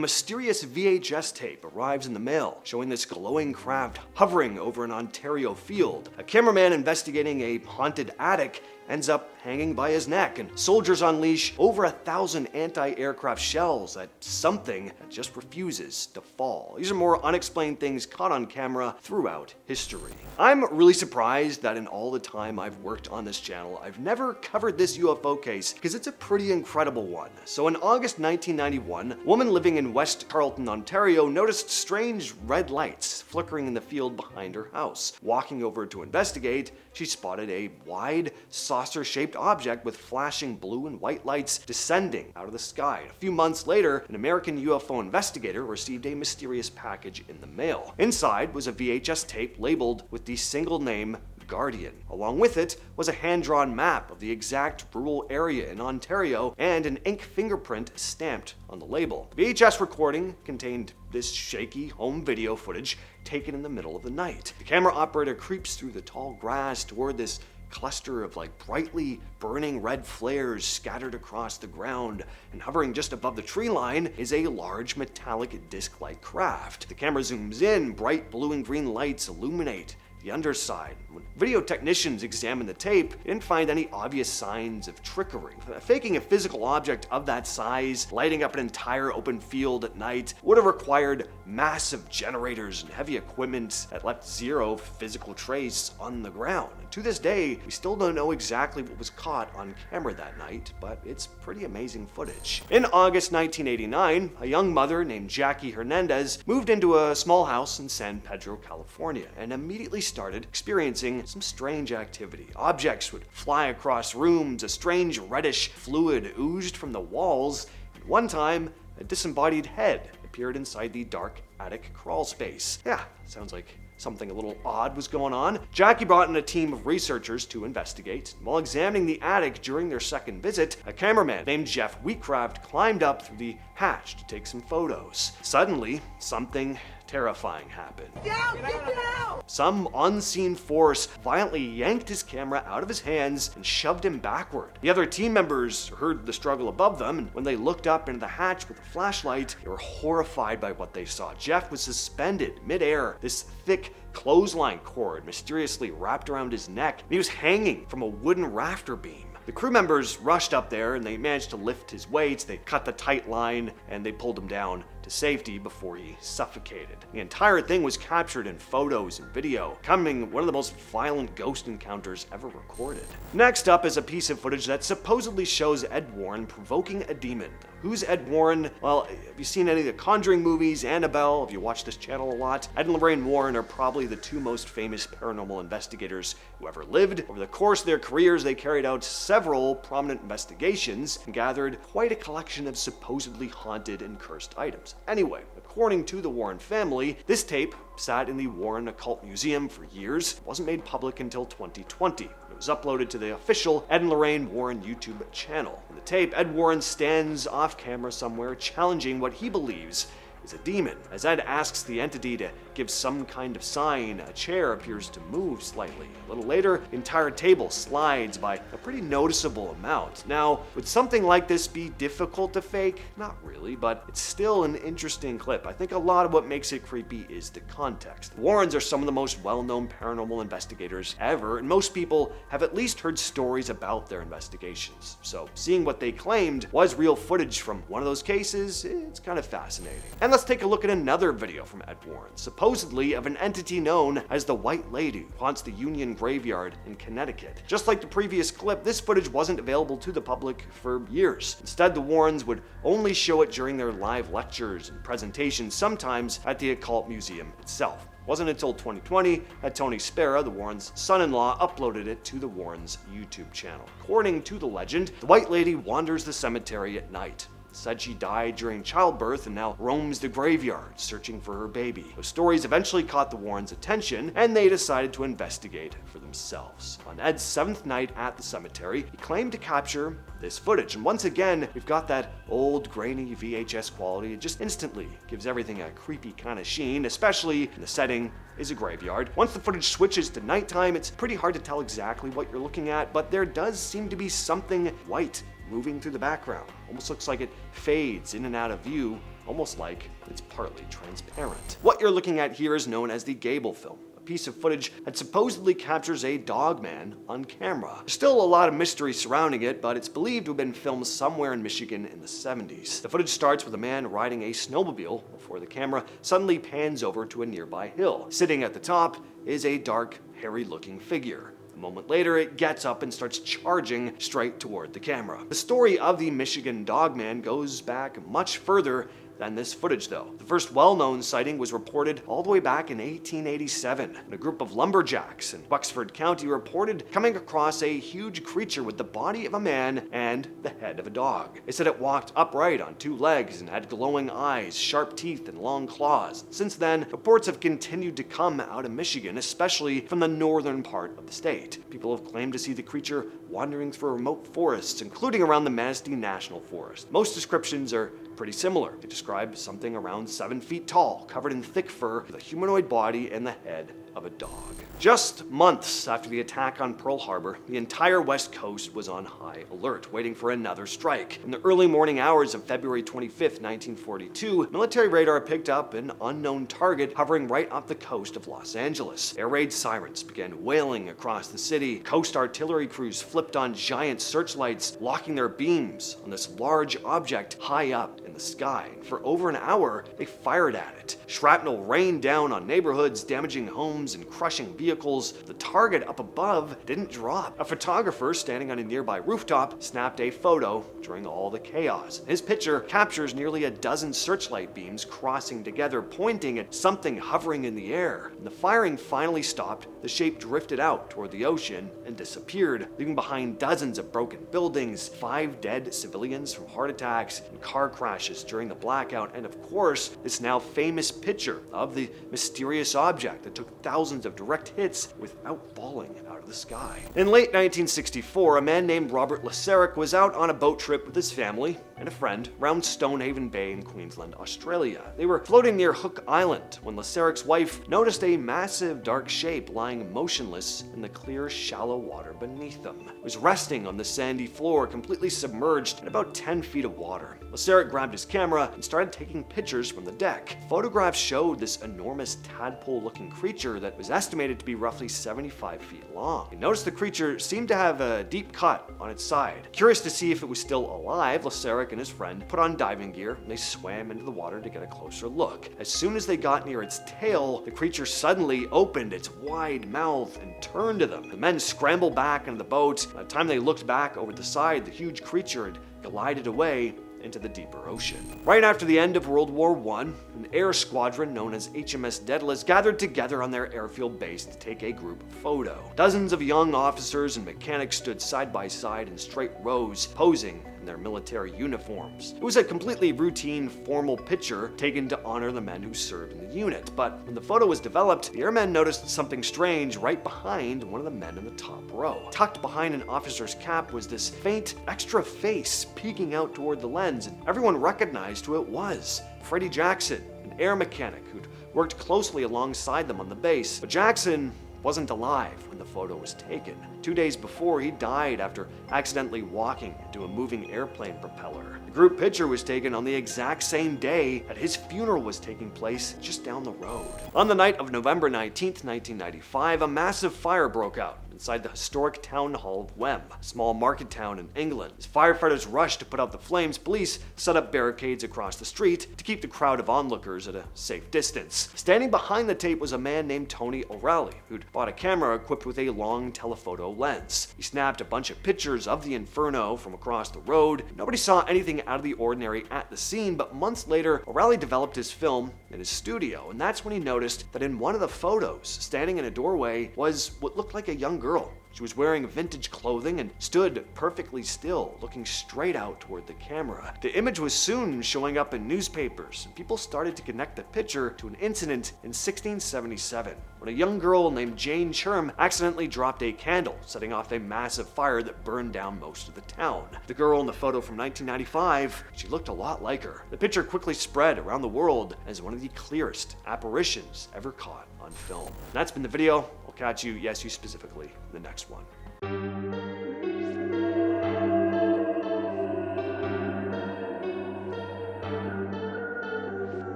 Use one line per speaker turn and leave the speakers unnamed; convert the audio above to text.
mysterious VHS tape arrives in the mail, showing this glowing craft hovering over an Ontario field. A cameraman investigating a haunted attic ends up hanging by his neck, and soldiers unleash over 1,000 anti-aircraft shells at something that just refuses to fall. These are more unexplained things caught on camera throughout history. I'm really surprised that in all the time I've worked on this channel, I've never covered this UFO case because it's a pretty incredible one. So in August 1991, a woman living in West Carleton, Ontario noticed strange red lights flickering in the field behind her house. Walking over to investigate, she spotted a wide, saucer-shaped object with flashing blue and white lights descending out of the sky. A few months later, an American UFO investigator received a mysterious package in the mail. Inside was a VHS tape labeled with the single name Guardian. Along with it was a hand-drawn map of the exact rural area in Ontario and an ink fingerprint stamped on the label. The VHS recording contained this shaky home video footage taken in the middle of the night. The camera operator creeps through the tall grass toward this cluster of brightly burning red flares scattered across the ground, and hovering just above the tree line is a large metallic disc-like craft. The camera zooms in, bright blue and green lights illuminate the underside. When video technicians examined the tape, they didn't find any obvious signs of trickery. Faking a physical object of that size, lighting up an entire open field at night, would have required massive generators and heavy equipment that left zero physical trace on the ground. And to this day, we still don't know exactly what was caught on camera that night, but it's pretty amazing footage. In August 1989, a young mother named Jackie Hernandez moved into a small house in San Pedro, California, and immediately started experiencing some strange activity. Objects would fly across rooms, a strange reddish fluid oozed from the walls, and one time, a disembodied head appeared inside the dark attic crawl space. Yeah, sounds like something a little odd was going on. Jackie brought in a team of researchers to investigate. While examining the attic during their second visit, a cameraman named Jeff Wheatcraft climbed up through the hatch to take some photos. Suddenly, something terrifying happened.
Get down!
Some unseen force violently yanked his camera out of his hands and shoved him backward. The other team members heard the struggle above them, and when they looked up into the hatch with a flashlight, they were horrified by what they saw. Jeff was suspended midair. This thick clothesline cord mysteriously wrapped around his neck, and he was hanging from a wooden rafter beam. The crew members rushed up there and they managed to lift his weights. They cut the tight line and they pulled him down to safety before he suffocated. The entire thing was captured in photos and video, becoming one of the most violent ghost encounters ever recorded. Next up is a piece of footage that supposedly shows Ed Warren provoking a demon. Who's Ed Warren? Well, have you seen any of the Conjuring movies, Annabelle? Have you watched this channel a lot? Ed and Lorraine Warren are probably the two most famous paranormal investigators who ever lived. Over the course of their careers, they carried out several prominent investigations and gathered quite a collection of supposedly haunted and cursed items. Anyway, according to the Warren family, this tape sat in the Warren Occult Museum for years. It wasn't made public until 2020. It was uploaded to the official Ed and Lorraine Warren YouTube channel. In the tape, Ed Warren stands off camera somewhere challenging what he believes is a demon. As Ed asks the entity to give some kind of sign, a chair appears to move slightly. A little later, the entire table slides by a pretty noticeable amount. Now, would something like this be difficult to fake? Not really, but it's still an interesting clip. I think a lot of what makes it creepy is the context. The Warrens are some of the most well-known paranormal investigators ever, and most people have at least heard stories about their investigations. So, seeing what they claimed was real footage from one of those cases, it's kind of fascinating. And let's take a look at another video from Ed Warren, supposedly of an entity known as the White Lady who haunts the Union Graveyard in Connecticut. Just like the previous clip, this footage wasn't available to the public for years. Instead, the Warrens would only show it during their live lectures and presentations, sometimes at the Occult Museum itself. It wasn't until 2020 that Tony Spera, the Warrens' son-in-law, uploaded it to the Warrens' YouTube channel. According to the legend, the White Lady wanders the cemetery at night. Said she died during childbirth and now roams the graveyard searching for her baby. Those stories eventually caught the Warrens' attention and they decided to investigate for themselves. On Ed's 7th night at the cemetery, he claimed to capture this footage. And once again, we've got that old grainy VHS quality. It just instantly gives everything a creepy kind of sheen, especially when the setting is a graveyard. Once the footage switches to nighttime, it's pretty hard to tell exactly what you're looking at, but there does seem to be something white moving through the background. Almost looks like it fades in and out of view almost like it's partly transparent. What you're looking at here is known as the Gable Film, a piece of footage that supposedly captures a dog man on camera. There's still a lot of mystery surrounding it, but it's believed to have been filmed somewhere in Michigan in the 70s. The footage starts with a man riding a snowmobile before the camera suddenly pans over to a nearby hill. Sitting at the top is a dark, hairy-looking figure. A moment later, it gets up and starts charging straight toward the camera. The story of the Michigan Dogman goes back much further than this footage, though. The first well-known sighting was reported all the way back in 1887, when a group of lumberjacks in Wexford County reported coming across a huge creature with the body of a man and the head of a dog. They said it walked upright on two legs and had glowing eyes, sharp teeth, and long claws. Since then, reports have continued to come out of Michigan, especially from the northern part of the state. People have claimed to see the creature wandering through remote forests, including around the Manistee National Forest. Most descriptions are pretty similar. They describe something around 7 feet tall, covered in thick fur, with a humanoid body and the head of a dog. Just months after the attack on Pearl Harbor, the entire West Coast was on high alert, waiting for another strike. In the early morning hours of February 25th, 1942, military radar picked up an unknown target hovering right off the coast of Los Angeles. Air raid sirens began wailing across the city. Coast artillery crews flipped on giant searchlights, locking their beams on this large object high up in the sky. For over an hour, they fired at it. Shrapnel rained down on neighborhoods, damaging homes and crushing vehicles. The target up above didn't drop. A photographer standing on a nearby rooftop snapped a photo during all the chaos. His picture captures nearly a dozen searchlight beams crossing together, pointing at something hovering in the air. When the firing finally stopped, the shape drifted out toward the ocean and disappeared, leaving behind dozens of broken buildings, 5 dead civilians from heart attacks and car crashes during the blackout, and of course, this now famous picture of the mysterious object that took thousands of direct hits without falling out of the sky. In late 1964, a man named Robert Laserick was out on a boat trip with his family and a friend around Stonehaven Bay in Queensland, Australia. They were floating near Hook Island when Laserick's wife noticed a massive dark shape lying motionless in the clear, shallow water beneath them. It was resting on the sandy floor, completely submerged in about 10 feet of water. Laserick grabbed his camera and started taking pictures from the deck. Photographs showed this enormous tadpole-looking creature that was estimated to be roughly 75 feet long. He noticed the creature seemed to have a deep cut on its side. Curious to see if it was still alive, Laserick and his friend put on diving gear and they swam into the water to get a closer look. As soon as they got near its tail, the creature suddenly opened its wide mouth and turned to them. The men scrambled back into the boat. By the time they looked back over the side, the huge creature had glided away into the deeper ocean. Right after the end of World War I, an air squadron known as HMS Daedalus gathered together on their airfield base to take a group photo. Dozens of young officers and mechanics stood side by side in straight rows, posing in their military uniforms. It was a completely routine, formal picture taken to honor the men who served in the unit, but when the photo was developed, the airmen noticed something strange right behind one of the men in the top row. Tucked behind an officer's cap was this faint, extra face peeking out toward the lens, and everyone recognized who it was. Freddy Jackson, an air mechanic who'd worked closely alongside them on the base. But Jackson wasn't alive when the photo was taken. 2 days before, he died after accidentally walking into a moving airplane propeller. The group picture was taken on the exact same day that his funeral was taking place just down the road. On the night of November 19th, 1995, a massive fire broke out inside the historic town hall of Wem, a small market town in England. As firefighters rushed to put out the flames, police set up barricades across the street to keep the crowd of onlookers at a safe distance. Standing behind the tape was a man named Tony O'Reilly, who'd bought a camera equipped with a long telephoto lens. He snapped a bunch of pictures of the inferno from across the road. Nobody saw anything out of the ordinary at the scene, but months later, O'Reilly developed his film in his studio, and that's when he noticed that in one of the photos, standing in a doorway, was what looked like a young girl. She was wearing vintage clothing and stood perfectly still, looking straight out toward the camera. The image was soon showing up in newspapers, and people started to connect the picture to an incident in 1677, when a young girl named Jane Sherm accidentally dropped a candle, setting off a massive fire that burned down most of the town. The girl in the photo from 1995, she looked a lot like her. The picture quickly spread around the world as one of the clearest apparitions ever caught on film. And that's been the video. I'll catch you, yes, you specifically, in the next one.